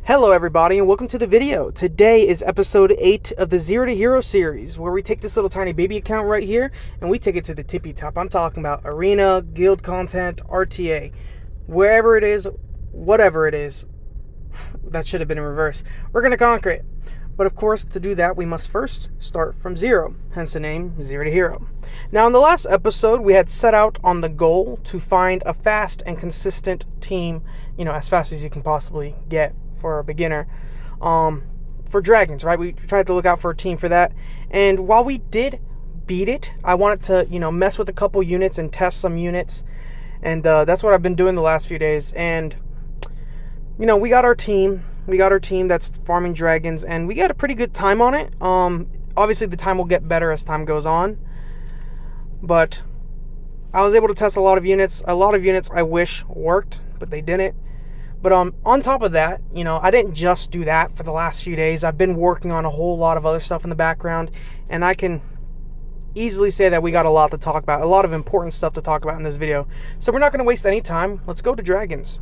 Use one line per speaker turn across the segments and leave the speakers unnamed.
Hello everybody and welcome to the video. Today is episode 8 of the Zero2Hero series, where we take this little tiny baby account right here and we take it to the tippy top. I'm talking about arena, guild content, RTA, wherever it is, whatever it is. That should have been in reverse. We're going to conquer it. But of course, to do that, we must first start from zero, hence the name Zero2Hero. Now in the last episode, we had set out on the goal to find a fast and consistent team, as fast as you can possibly get for a beginner, for dragons, right? We tried to look out for a team for that, and while we did beat it, I wanted to mess with a couple units and test some units, and that's what I've been doing the last few days. And we got our team that's farming dragons, and we got a pretty good time on it. Obviously the time will get better as time goes on, but I was able to test a lot of units I wish worked, but they didn't. But on top of that, I didn't just do that for the last few days. I've been working on a whole lot of other stuff in the background, and I can easily say that we got a lot to talk about, a lot of important stuff to talk about in this video. So we're not going to waste any time. Let's go to dragons.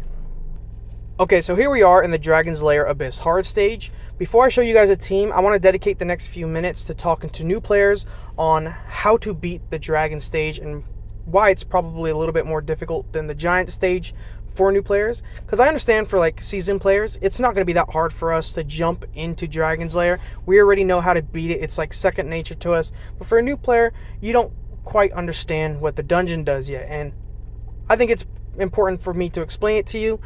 Okay, so here we are in the Dragon's Lair Abyss Hard stage. Before I show you guys a team, I want to dedicate the next few minutes to talking to new players on how to beat the Dragon stage and why it's probably a little bit more difficult than the Giant stage for new players. Because I understand for seasoned players, it's not going to be that hard for us to jump into Dragon's Lair. We already know how to beat it. It's like second nature to us. But for a new player, you don't quite understand what the dungeon does yet. And I think it's important for me to explain it to you.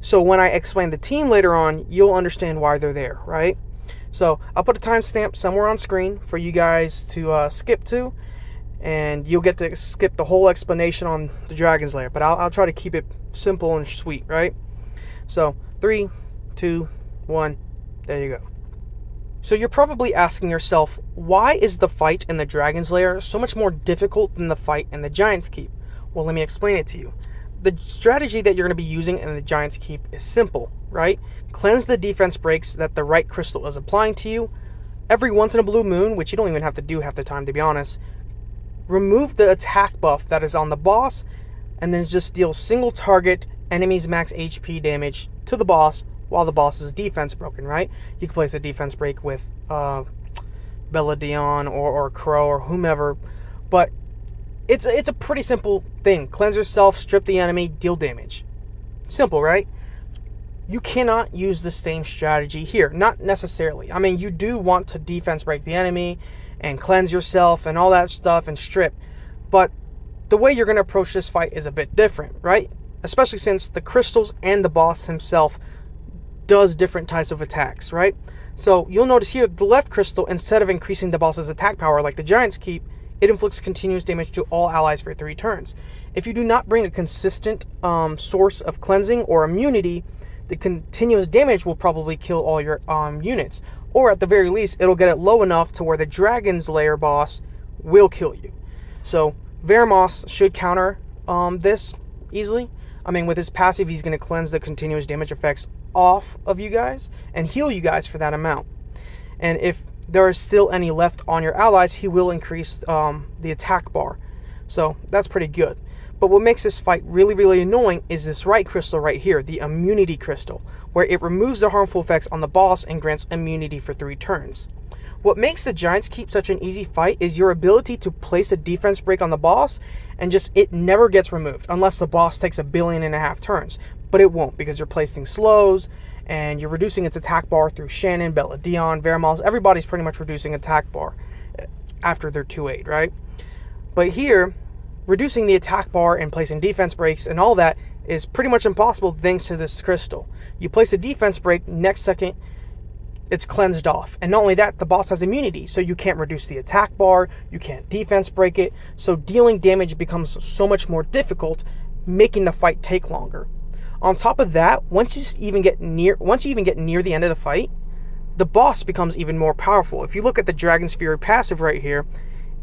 So when I explain the team later on, you'll understand why they're there, right? So I'll put a timestamp somewhere on screen for you guys to skip to, and you'll get to skip the whole explanation on the Dragon's Lair. But I'll try to keep it simple and sweet, right? So 3, 2, 1, there you go. So you're probably asking yourself, why is the fight in the Dragon's Lair so much more difficult than the fight in the Giant's Keep? Well, let me explain it to you. The strategy that you're going to be using in the Giant's Keep is simple, right? Cleanse the defense breaks that the right crystal is applying to you. Every once in a blue moon, which you don't even have to do half the time, to be honest, remove the attack buff that is on the boss, and then just deal single target enemies max HP damage to the boss while the boss's defense broken, right? You can place a defense break with Belladon or Crow or whomever, but it's a pretty simple thing. Cleanse yourself, strip the enemy, deal damage. Simple, right? You cannot use the same strategy here. Not necessarily. I mean, you do want to defense break the enemy and cleanse yourself and all that stuff and strip. But the way you're going to approach this fight is a bit different, right? Especially since the crystals and the boss himself does different types of attacks, right? So you'll notice here, the left crystal, instead of increasing the boss's attack power like the Giant's Keep, it inflicts continuous damage to all allies for 3 turns. If you do not bring a consistent source of cleansing or immunity, the continuous damage will probably kill all your units. Or at the very least, it'll get it low enough to where the Dragon's Lair boss will kill you. So Veramos should counter this easily. I mean, with his passive, he's going to cleanse the continuous damage effects off of you guys and heal you guys for that amount. And if there is still any left on your allies, he will increase the attack bar. So that's pretty good. But what makes this fight really, really annoying is this right crystal right here, the immunity crystal, where it removes the harmful effects on the boss and grants immunity for 3 turns. What makes the Giant's Keep such an easy fight is your ability to place a defense break on the boss and it never gets removed unless the boss takes 1.5 billion turns. But it won't, because you're placing slows and you're reducing its attack bar through Shannon, Belladon, Veramos. Everybody's pretty much reducing attack bar after their 2-8, right? But here, reducing the attack bar and placing defense breaks and all that is pretty much impossible thanks to this crystal. You place a defense break, next second it's cleansed off. And not only that, the boss has immunity, so you can't reduce the attack bar, you can't defense break it, so dealing damage becomes so much more difficult, making the fight take longer. On top of that, once you even get near the end of the fight, the boss becomes even more powerful. If you look at the Dragon's Fury passive right here,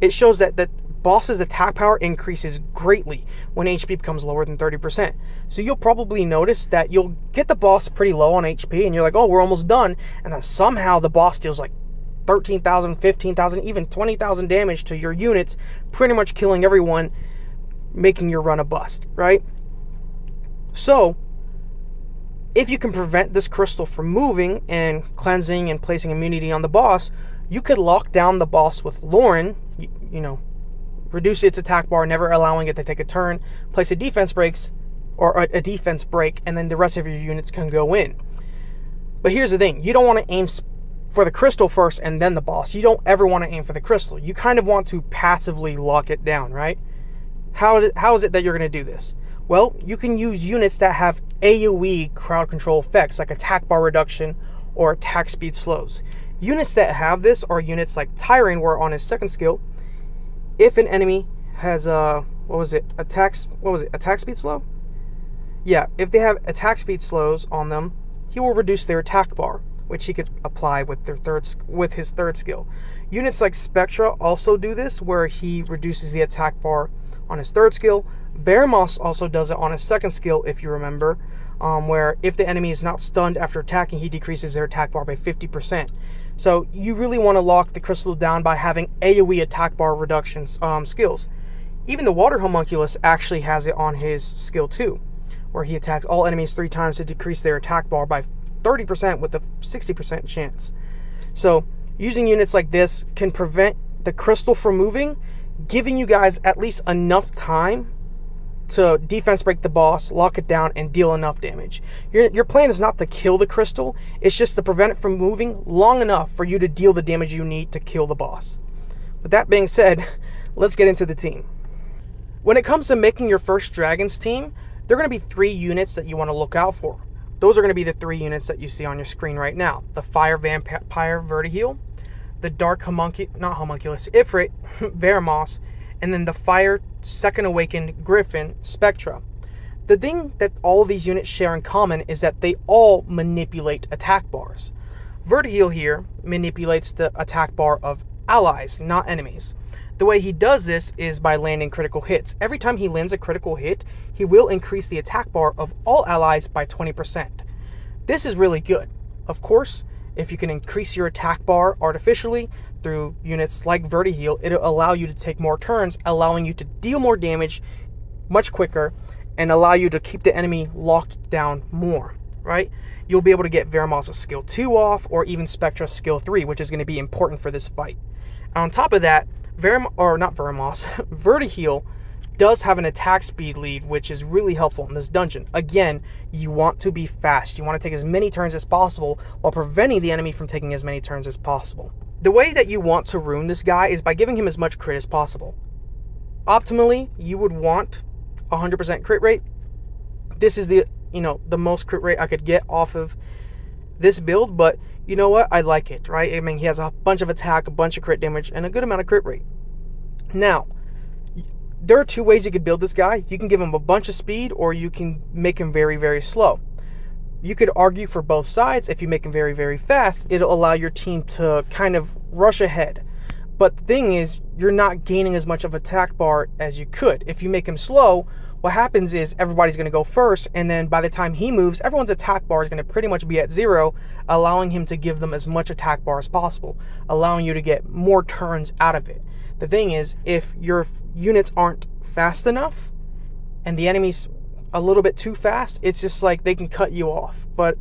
it shows that the boss's attack power increases greatly when HP becomes lower than 30%. So you'll probably notice that you'll get the boss pretty low on HP and you're like, oh, we're almost done. And then somehow the boss deals 13,000, 15,000, even 20,000 damage to your units, pretty much killing everyone, making your run a bust, right? So If you can prevent this crystal from moving and cleansing and placing immunity on the boss, you could lock down the boss with Lauren, reduce its attack bar, never allowing it to take a turn, place a defense breaks or a defense break, and then the rest of your units can go in. But here's the thing, you don't want to aim for the crystal first and then the boss. You don't ever want to aim for the crystal. You kind of want to passively lock it down, right? How is it that you're going to do this? Well, you can use units that have AoE crowd control effects, like attack bar reduction or attack speed slows. Units that have this are units like Tyrion, where on his second skill, if an enemy has attack speed slow? Yeah, if they have attack speed slows on them, he will reduce their attack bar, which he could apply with his third skill. Units like Spectra also do this, where he reduces the attack bar on his third skill. Vermos also does it on his second skill, if you remember, where if the enemy is not stunned after attacking, he decreases their attack bar by 50%. So you really want to lock the crystal down by having AoE attack bar reductions skills. Even the Water Homunculus actually has it on his skill too, where he attacks all enemies 3 times to decrease their attack bar by 30% with a 60% chance. So using units like this can prevent the crystal from moving, giving you guys at least enough time to defense break the boss, lock it down, and deal enough damage. Your plan is not to kill the crystal, it's just to prevent it from moving long enough for you to deal the damage you need to kill the boss. With that being said, let's get into the team. When it comes to making your first Dragons team, there are going to be 3 units that you want to look out for. Those are going to be the 3 units that you see on your screen right now. The Fire Vampire Vertiheel, the Dark Ifrit, Vermos, and then the Fire Second Awakened Griffin, Spectra. The thing that all of these units share in common is that they all manipulate attack bars. Vertiheel here manipulates the attack bar of allies, not enemies. The way he does this is by landing critical hits. Every time he lands a critical hit, he will increase the attack bar of all allies by 20%. This is really good. Of course, if you can increase your attack bar artificially through units like Vertiheel, it'll allow you to take more turns, allowing you to deal more damage much quicker and allow you to keep the enemy locked down more, right? You'll be able to get Vermos' skill 2 off, or even Spectra's skill 3, which is going to be important for this fight. On top of that, Vertiheel does have an attack speed lead, which is really helpful in this dungeon. Again, you want to be fast. You want to take as many turns as possible while preventing the enemy from taking as many turns as possible. The way that you want to ruin this guy is by giving him as much crit as possible. Optimally, you would want 100% crit rate. This is the most crit rate I could get off of this build, but you know what? I like it, right? I mean, he has a bunch of attack, a bunch of crit damage, and a good amount of crit rate. Now, there are 2 ways you could build this guy. You can give him a bunch of speed, or you can make him very, very slow. You could argue for both sides. If you make him very, very fast, it'll allow your team to kind of rush ahead. But the thing is, you're not gaining as much of attack bar as you could. If you make him slow, what happens is everybody's going to go first, and then by the time he moves, everyone's attack bar is going to pretty much be at 0, allowing him to give them as much attack bar as possible, allowing you to get more turns out of it. The thing is, if your units aren't fast enough and the enemy's a little bit too fast, it's just like they can cut you off. But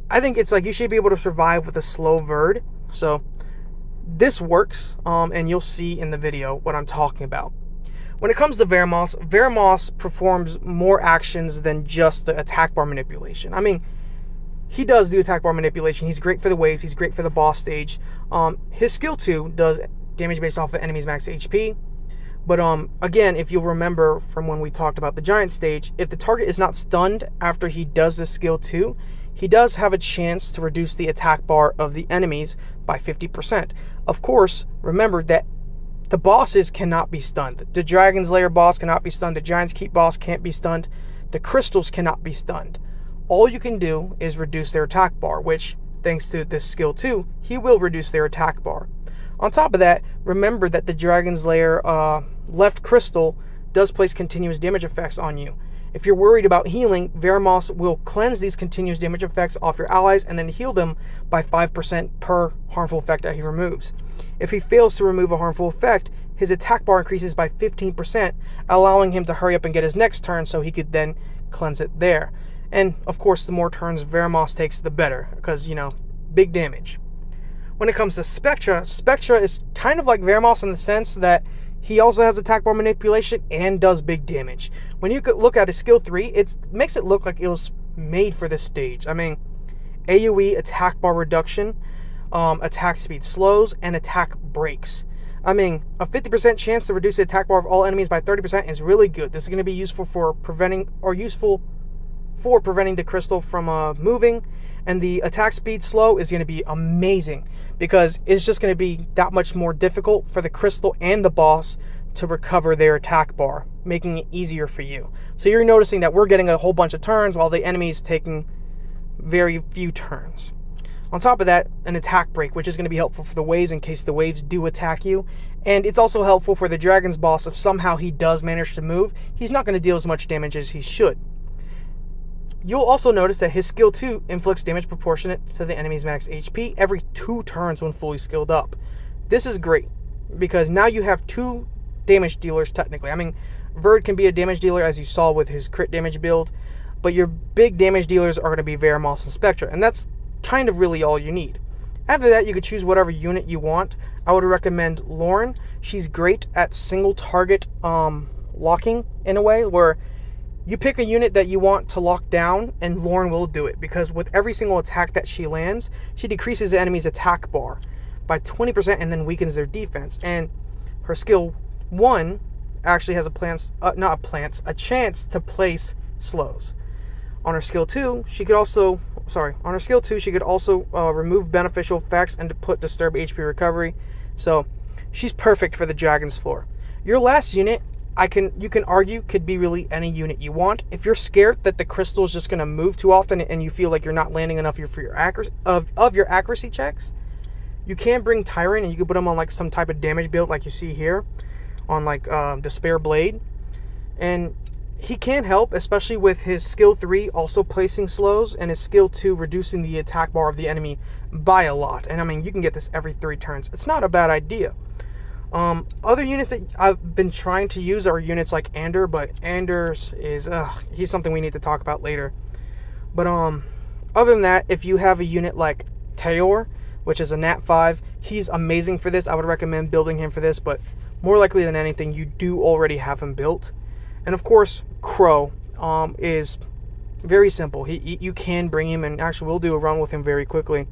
I think it's like you should be able to survive with a slow Verd. So this works, and you'll see in the video what I'm talking about. When it comes to Vermos, Vermos performs more actions than just the attack bar manipulation. I mean, he does do attack bar manipulation. He's great for the waves. He's great for the boss stage. His skill 2 does damage based off of enemy's max HP. But again, if you'll remember from when we talked about the giant stage, if the target is not stunned after he does this skill 2, he does have a chance to reduce the attack bar of the enemies by 50%. Of course, remember that the bosses cannot be stunned. The Dragon's Lair boss cannot be stunned. The Giant's Keep boss can't be stunned. The crystals cannot be stunned. All you can do is reduce their attack bar, which, thanks to this skill 2, he will reduce their attack bar. On top of that, remember that the Dragon's Lair left crystal does place continuous damage effects on you. If you're worried about healing, Vermos will cleanse these continuous damage effects off your allies and then heal them by 5% per harmful effect that he removes. If he fails to remove a harmful effect, his attack bar increases by 15%, allowing him to hurry up and get his next turn so he could then cleanse it there. And, of course, the more turns Veramos takes, the better, because, you know, big damage. When it comes to Spectra, Spectra is kind of like Veramos in the sense that he also has attack bar manipulation and does big damage. When you look at his skill 3, it makes it look like it was made for this stage. I mean, AoE, attack bar reduction, attack speed slows, and attack breaks. I mean, a 50% chance to reduce the attack bar of all enemies by 30% is really good. This is going to be useful for preventing the crystal from moving, and the attack speed slow is going to be amazing because it's just going to be that much more difficult for the crystal and the boss to recover their attack bar, making it easier for you. So you're noticing that we're getting a whole bunch of turns while the enemy's taking very few turns. On top of that, an attack break, which is going to be helpful for the waves in case the waves do attack you. And it's also helpful for the dragon's boss if somehow he does manage to move. He's not going to deal as much damage as he should. You'll also notice that his skill 2 inflicts damage proportionate to the enemy's max HP every 2 turns when fully skilled up. This is great because now you have 2 damage dealers technically. I mean, Verd can be a damage dealer as you saw with his crit damage build, but your big damage dealers are going to be Veramos and Spectra, and that's kind of really all you need. After that, you could choose whatever unit you want. I would recommend Lauren. She's great at single target locking in a way where you pick a unit that you want to lock down, and Lauren will do it, because with every single attack that she lands, she decreases the enemy's attack bar by 20% and then weakens their defense. And her skill 1 actually has a chance to place slows. On her skill 2, she could also remove beneficial effects and to put disturb HP recovery. So she's perfect for the dragon's floor. Your last unit, you can argue, could be really any unit you want. If you're scared that the crystal is just going to move too often and you feel like you're not landing enough for your accuracy checks, you can bring Tyrant and you can put him on like some type of damage build like you see here on like Despair Blade. And he can help, especially with his skill 3 also placing slows and his skill 2 reducing the attack bar of the enemy by a lot. And I mean, you can get this every 3 turns. It's not a bad idea. Other units that I've been trying to use are units like Ander, but Anders is, he's something we need to talk about later. But other than that, if you have a unit like Tayor, which is a Nat 5, he's amazing for this. I would recommend building him for this, but more likely than anything, you do already have him built. And of course, Crow is very simple. You can bring him, and actually we'll do a run with him very quickly.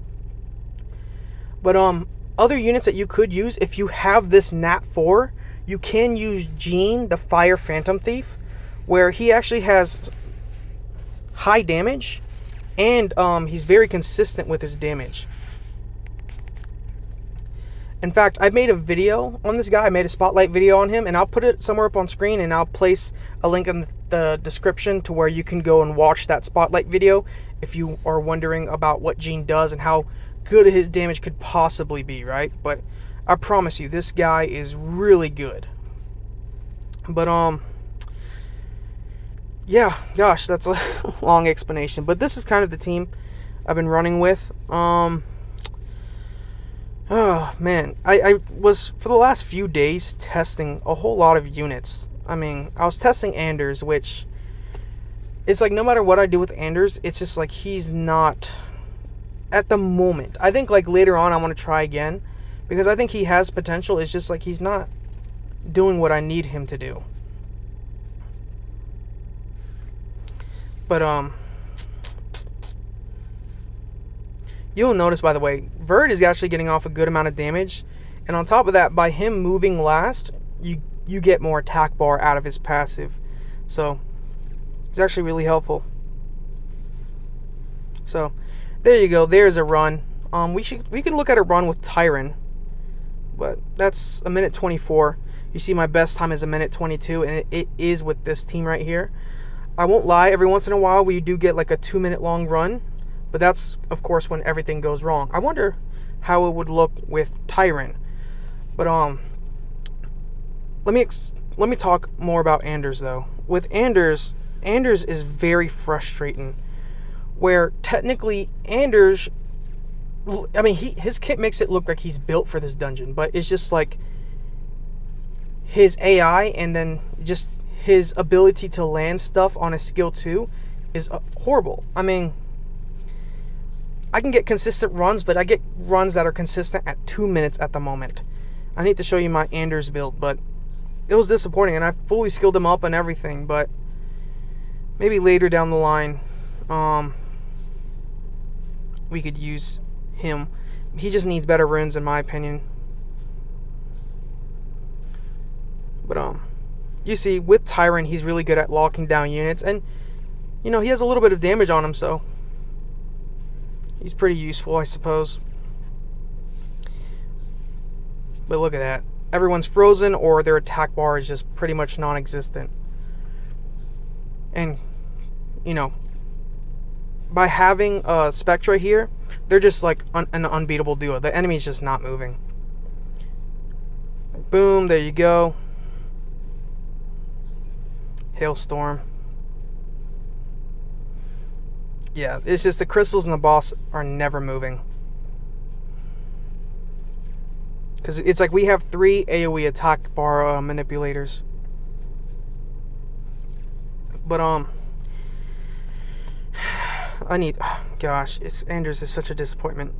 But other units that you could use, if you have this Nat 4, you can use Gene, the Fire Phantom Thief, where he actually has high damage, and he's very consistent with his damage. In fact, I made a video on this guy. I made a spotlight video on him, and I'll put it somewhere up on screen, and I'll place a link in the description to where you can go and watch that spotlight video if you are wondering about what Gene does and how good his damage could possibly be, right? But I promise you, this guy is really good. But yeah, gosh, that's a long explanation. But this is kind of the team I've been running with. Oh man, I was for the last few days testing a whole lot of units. I mean, I was testing Anders, which it's like no matter what I do with Anders, it's just like he's not at the moment. I think like later on I want to try again because I think he has potential. It's just like he's not doing what I need him to do. But you'll notice, by the way, Verd is actually getting off a good amount of damage, and on top of that, by him moving last, you get more attack bar out of his passive. So it's actually really helpful. So there you go. There's a run. We can look at a run with Tyron, but that's a minute 24. You see, my best time is a minute 22, and it is with this team right here. I won't lie. Every once in a while, we do get like a 2-minute long run, but that's of course when everything goes wrong. I wonder how it would look with Tyron. But let me talk more about Anders though. With Anders is very frustrating. Where technically Anders, I mean, his kit makes it look like he's built for this dungeon, but it's just like his AI and then just his ability to land stuff on a skill 2 is horrible. I mean, I can get consistent runs, but I get runs that are consistent at 2 minutes at the moment. I need to show you my Anders build, but it was disappointing, and I fully skilled him up and everything, but maybe later down the line, we could use him. He just needs better runes, in my opinion. But, you see, with Tyrant, he's really good at locking down units, and, you know, he has a little bit of damage on him, so he's pretty useful, I suppose. But look at that. Everyone's frozen, or their attack bar is just pretty much non-existent. And, you know, by having Spectra here, they're just like an unbeatable duo. The enemy's just not moving. Boom, there you go. Hailstorm. Yeah, it's just the crystals and the boss are never moving. Because it's like we have 3 AoE attack bar manipulators. But, gosh, Anders is such a disappointment.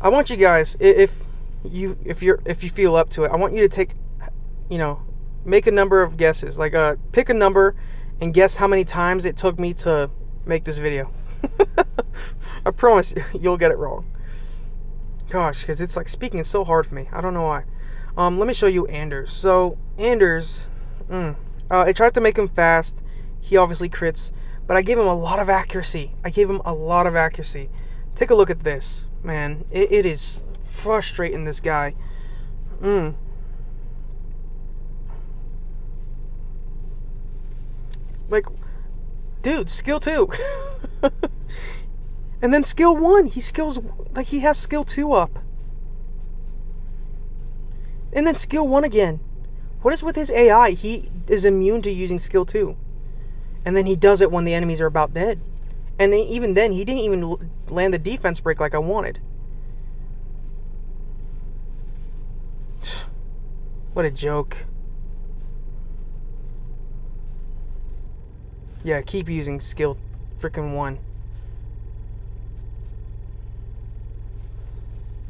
I want you guys, if you feel up to it, I want you to take, you know, make a number of guesses. Like, pick a number and guess how many times it took me to make this video. I promise you'll get it wrong. Gosh, because it's like speaking is so hard for me. I don't know why. Let me show you Anders. So, Anders, I tried to make him fast. He obviously crits, but I gave him a lot of accuracy. Take a look at this, man. It is frustrating, this guy. Like, dude, skill 2. And then skill 1, he skills, like, he has skill 2 up. And then skill 1 again. What is with his AI? He is immune to using skill 2. And then he does it when the enemies are about dead. And then, even then, he didn't even land the defense break like I wanted. What a joke. Yeah, keep using skill freaking 1.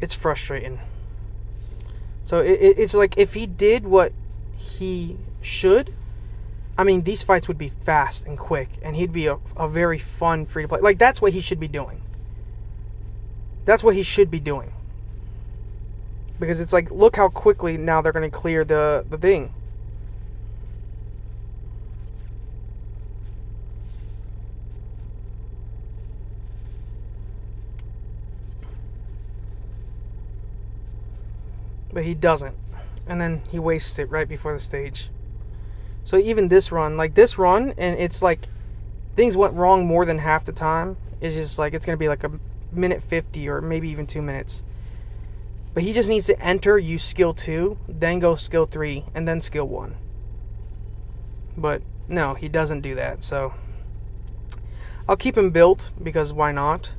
It's frustrating. So it's like if he did what he should, I mean, these fights would be fast and quick, and he'd be a very fun free to play. Like, that's what he should be doing. That's what he should be doing. Because it's like, look how quickly now they're going to clear the thing. But he doesn't. And then he wastes it right before the stage. So even this run, and it's like, things went wrong more than half the time. It's just like, it's going to be like a minute 50 or maybe even 2 minutes. But he just needs to enter, use skill 2, then go skill 3, and then skill 1. But no, he doesn't do that. So I'll keep him built, because why not?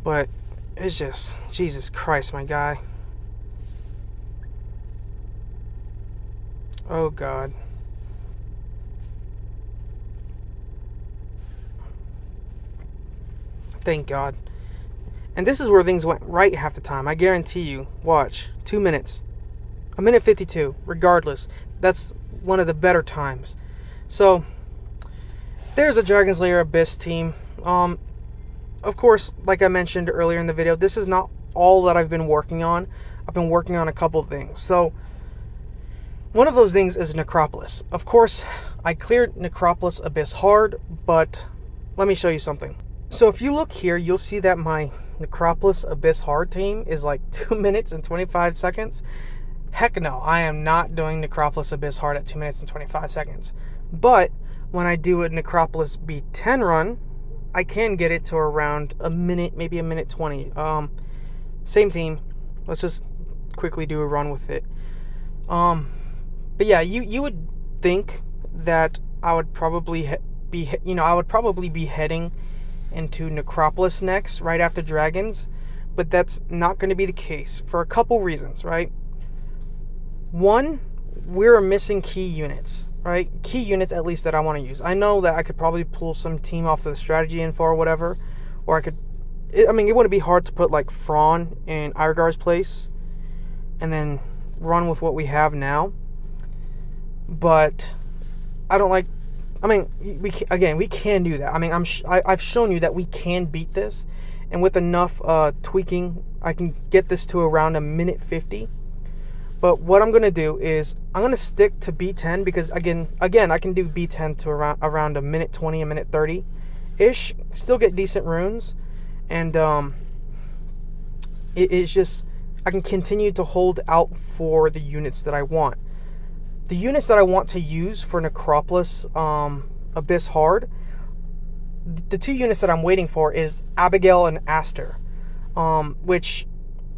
But it's just, Jesus Christ, my guy. Oh, God. Thank God. And this is where things went right half the time. I guarantee you. Watch. 2 minutes. A minute 52. Regardless. That's one of the better times. So, there's a Dragon's Lair Abyss team. Of course, like I mentioned earlier in the video, this is not all that I've been working on. I've been working on a couple things. So, one of those things is Necropolis. Of course, I cleared Necropolis Abyss hard, but let me show you something. So if you look here, you'll see that my Necropolis Abyss hard team is like 2 minutes and 25 seconds. Heck no, I am not doing Necropolis Abyss hard at 2 minutes and 25 seconds. But when I do a Necropolis B10 run, I can get it to around a minute, maybe a minute 20. Same team. Let's just quickly do a run with it. But yeah, you would think that I would probably be heading into Necropolis next, right after Dragons, but that's not going to be the case for a couple reasons, right? One, we're missing key units. right? Key units, at least, that I want to use. I know that I could probably pull some team off the strategy info or whatever, or I could, it wouldn't be hard to put like Thrawn in Irogar's place and then run with what we have now. But I don't like, we can do that. I've shown you that we can beat this, and with enough tweaking, I can get this to around a minute 50. But what I'm going to do is I'm going to stick to B10 because, again, I can do B10 to around a minute 20, a minute 30-ish. Still get decent runes. And it's just, I can continue to hold out for the units that I want. The units that I want to use for Necropolis Abyss Hard, the two units that I'm waiting for is Abigail and Aster. Which...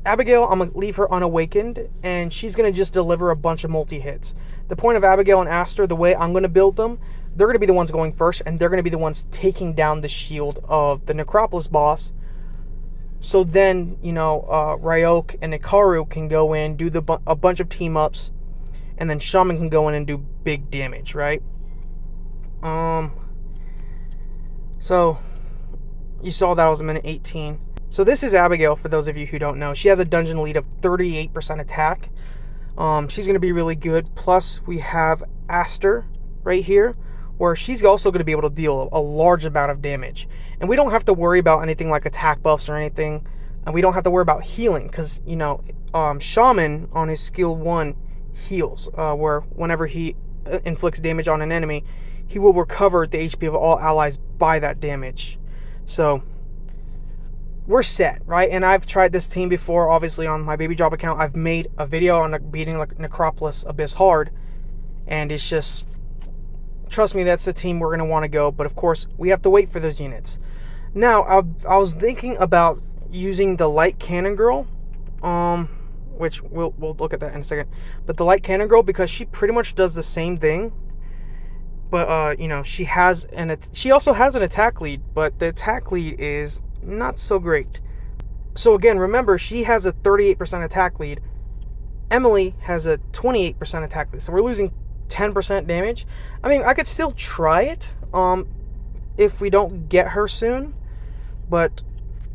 Abigail, I'm going to leave her unawakened, and she's going to just deliver a bunch of multi-hits. The point of Abigail and Aster, the way I'm going to build them, they're going to be the ones going first, and they're going to be the ones taking down the shield of the Necropolis boss. So then, Ryok and Ikaru can go in, do a bunch of team-ups, and then Shaman can go in and do big damage, right? So, you saw that was a minute 18. So this is Abigail, for those of you who don't know. She has a dungeon lead of 38% attack. She's going to be really good. Plus, we have Aster right here, where she's also going to be able to deal a large amount of damage. And we don't have to worry about anything like attack buffs or anything. And we don't have to worry about healing, because, Shaman on his skill 1 heals, where whenever he inflicts damage on an enemy, he will recover the HP of all allies by that damage. So... we're set, right? And I've tried this team before, obviously, on my Baby Drop account. I've made a video on beating Necropolis Abyss Hard, and it's just, trust me, that's the team we're going to want to go. But of course, we have to wait for those units. Now, I was thinking about using the Light Cannon Girl, which we'll look at that in a second. But the Light Cannon Girl, because she pretty much does the same thing. But she also has an attack lead, but the attack lead is not so great. So again, remember, she has a 38% attack lead. Emily has a 28% attack lead. So we're losing 10% damage. I could still try it if we don't get her soon. But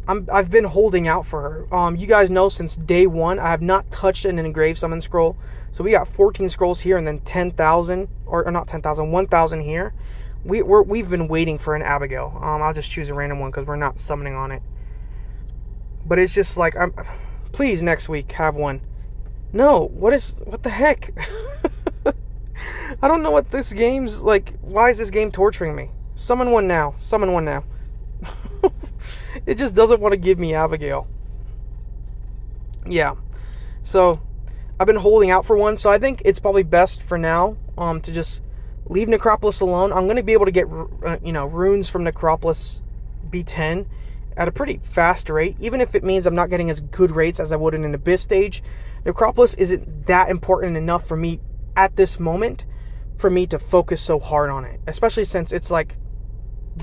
I've been holding out for her. You guys know since day one, I have not touched an engraved summon scroll. So we got 14 scrolls here and then 10,000, or not 10,000, 1,000 here. We've been waiting for an Abigail. I'll just choose a random one because we're not summoning on it. But it's just like, please next week have one. No, what the heck? I don't know what this game's like. Why is this game torturing me? Summon one now. Summon one now. It just doesn't want to give me Abigail. Yeah. So, I've been holding out for one. So I think it's probably best for now to just leave Necropolis alone. I'm going to be able to get, runes from Necropolis B10 at a pretty fast rate, even if it means I'm not getting as good rates as I would in an Abyss stage. Necropolis isn't that important enough for me at this moment for me to focus so hard on it, especially since it's like,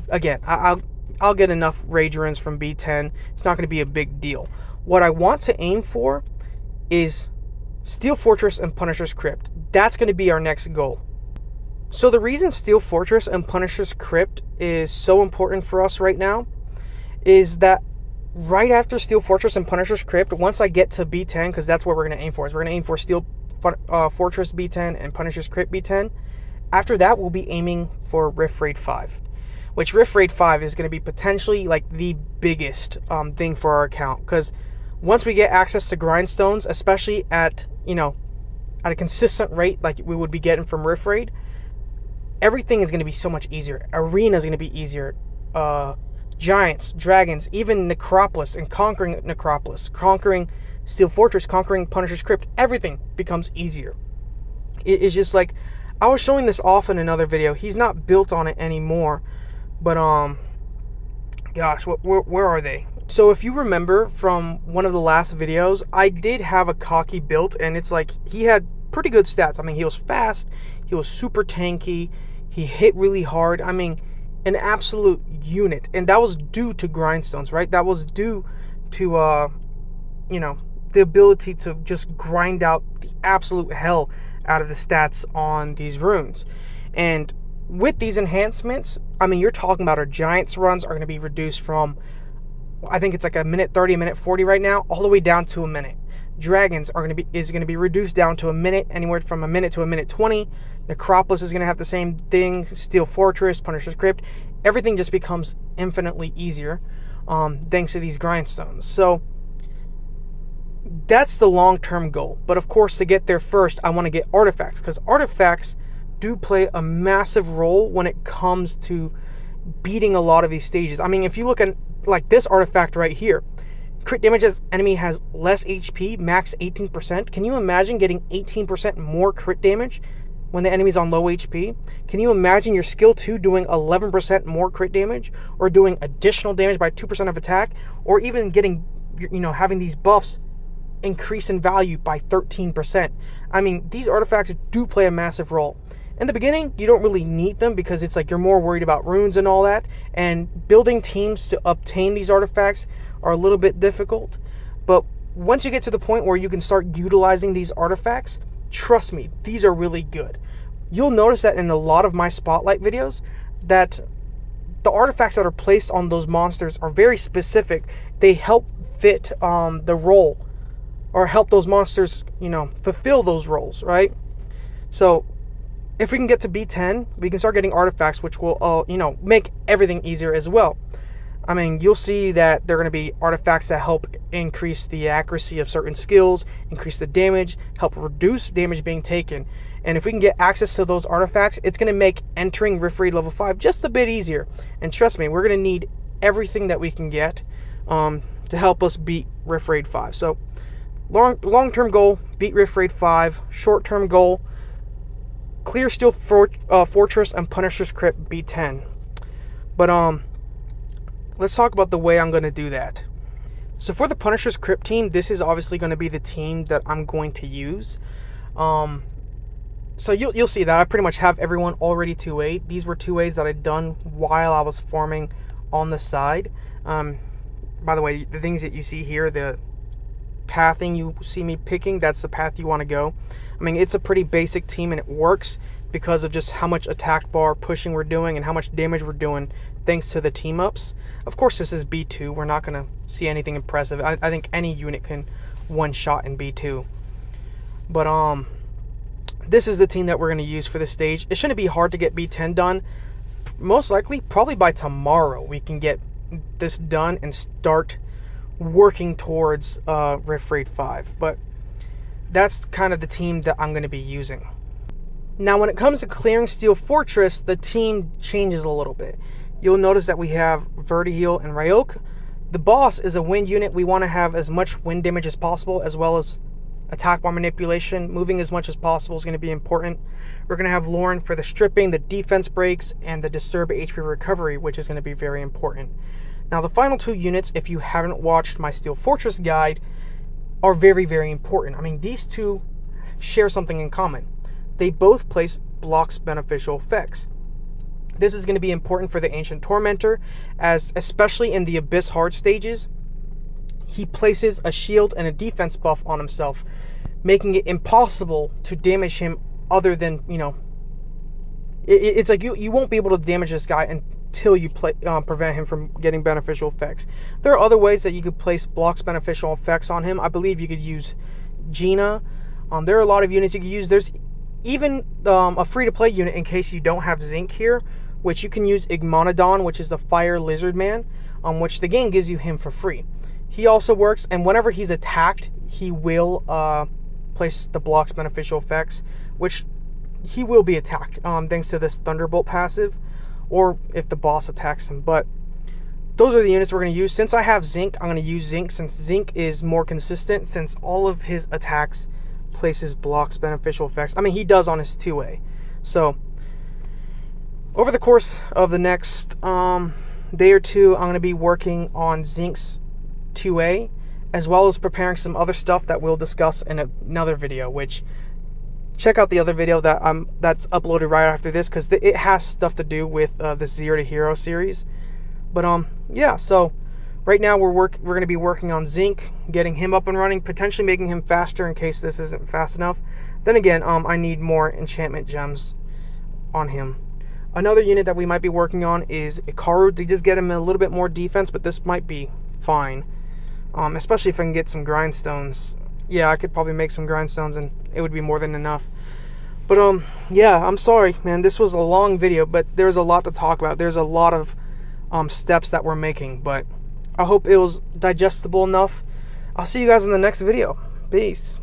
again, I'll get enough rage runes from B10. It's not going to be a big deal. What I want to aim for is Steel Fortress and Punisher's Crypt. That's going to be our next goal. So the reason Steel Fortress and Punisher's Crypt is so important for us right now is that right after Steel Fortress and Punisher's Crypt, once I get to B10, because that's what we're going to aim for, is we're going to aim for Steel Fortress B10 and Punisher's Crypt B10. After that, we'll be aiming for Rift Raid 5, which Rift Raid 5 is going to be potentially like the biggest thing for our account, because once we get access to grindstones, especially at a consistent rate like we would be getting from Rift Raid, everything is going to be so much easier. Arena is going to be easier. Giants, dragons, even Necropolis, and conquering Necropolis, conquering Steel Fortress, conquering Punisher's Crypt, everything becomes easier. It's just like, I was showing this off in another video. He's not built on it anymore, but gosh, where are they? So if you remember from one of the last videos, I did have a Cocky built, and it's like, he had pretty good stats. He was fast, he was super tanky, he hit really hard. An absolute unit, and that was due to grindstones, right? That was due to the ability to just grind out the absolute hell out of the stats on these runes. And with these enhancements, I mean, you're talking about our Giants runs are going to be reduced from, I think it's like a minute 30, a minute 40 right now, all the way down to a minute. Dragons is going to be reduced down to a minute, anywhere from a minute to a minute 20. Necropolis is going to have the same thing. Steel Fortress, Punisher's Crypt, everything just becomes infinitely easier thanks to these grindstones. So that's the long-term goal. But of course, to get there first, I want to get artifacts, because artifacts do play a massive role when it comes to beating a lot of these stages. I mean, if you look at like this artifact right here, crit damage as enemy has less HP, max 18%. Can you imagine getting 18% more crit damage when the enemy's on low HP? Can you imagine your skill 2 doing 11% more crit damage, or doing additional damage by 2% of attack, or even getting, having these buffs increase in value by 13%? I mean, these artifacts do play a massive role. In the beginning, you don't really need them because it's like you're more worried about runes and all that, and building teams to obtain these artifacts are a little bit difficult. But once you get to the point where you can start utilizing these artifacts, trust me, these are really good. You'll notice that in a lot of my spotlight videos that the artifacts that are placed on those monsters are very specific. They help fit the role, or help those monsters, fulfill those roles, right? So if we can get to B10, we can start getting artifacts, which will, make everything easier as well. I mean, you'll see that there are going to be artifacts that help increase the accuracy of certain skills, increase the damage, help reduce damage being taken. And if we can get access to those artifacts, it's going to make entering Rift Raid level 5 just a bit easier. And trust me, we're going to need everything that we can get to help us beat Rift Raid 5. So long-term goal, beat Rift Raid 5. Short-term goal, clear Steel Fortress and Punisher's Crypt B10. But let's talk about the way I'm going to do that. So for the Punisher's Crypt team, this is obviously going to be the team that I'm going to use. So you'll see that I pretty much have everyone already 2A. These were 2As that I'd done while I was farming on the side. By the way, the things that you see here, the pathing you see me picking, that's the path you want to go. I mean, it's a pretty basic team, and it works because of just how much attack bar pushing we're doing and how much damage we're doing thanks to the team ups. Of course, this is B2. We're not going to see anything impressive. I think any unit can one-shot in B2. But this is the team that we're going to use for this stage. It shouldn't be hard to get B10 done. Most likely, probably by tomorrow, we can get this done and start working towards Rift Raid 5. But that's kind of the team that I'm going to be using. Now, when it comes to clearing Steel Fortress, the team changes a little bit. You'll notice that we have Zero2Hero and Ryok. The boss is a wind unit. We want to have as much wind damage as possible, as well as attack bar manipulation. Moving as much as possible is going to be important. We're going to have Lauren for the stripping, the defense breaks, and the disturb HP recovery, which is going to be very important. Now, the final two units, if you haven't watched my Steel Fortress guide, are very, very important. I mean, these two share something in common. They both place blocks beneficial effects. This is going to be important for the Ancient Tormentor, as especially in the Abyss Hard stages, he places a shield and a defense buff on himself, making it impossible to damage him other than, it's like you won't be able to damage this guy until you prevent him from getting beneficial effects. There are other ways that you could place blocks beneficial effects on him. I believe you could use Gina. There are a lot of units you could use. There's even a free-to-play unit in case you don't have Zinc here, which you can use Igmonodon, which is the Fire Lizard Man, which the game gives you him for free. He also works, and whenever he's attacked, he will place the blocks beneficial effects, which he will be attacked thanks to this Thunderbolt passive, or if the boss attacks him. But those are the units we're going to use. Since I have Zinc, I'm going to use Zinc, since Zinc is more consistent, since all of his attacks places blocks beneficial effects. I mean, he does on his 2A. So over the course of the next day or two, I'm going to be working on Zinc's 2A, as well as preparing some other stuff that we'll discuss in another video, which check out the other video that's uploaded right after this, because it has stuff to do with the Zero2Hero series. But yeah, so right now we're going to be working on Zinc, getting him up and running, potentially making him faster in case this isn't fast enough. Then again, I need more enchantment gems on him. Another unit that we might be working on is Ikaru to just get him a little bit more defense, but this might be fine. Especially if I can get some grindstones. Yeah, I could probably make some grindstones and it would be more than enough. But yeah, I'm sorry, man. This was a long video, but there's a lot to talk about. There's a lot of steps that we're making, but I hope it was digestible enough. I'll see you guys in the next video. Peace.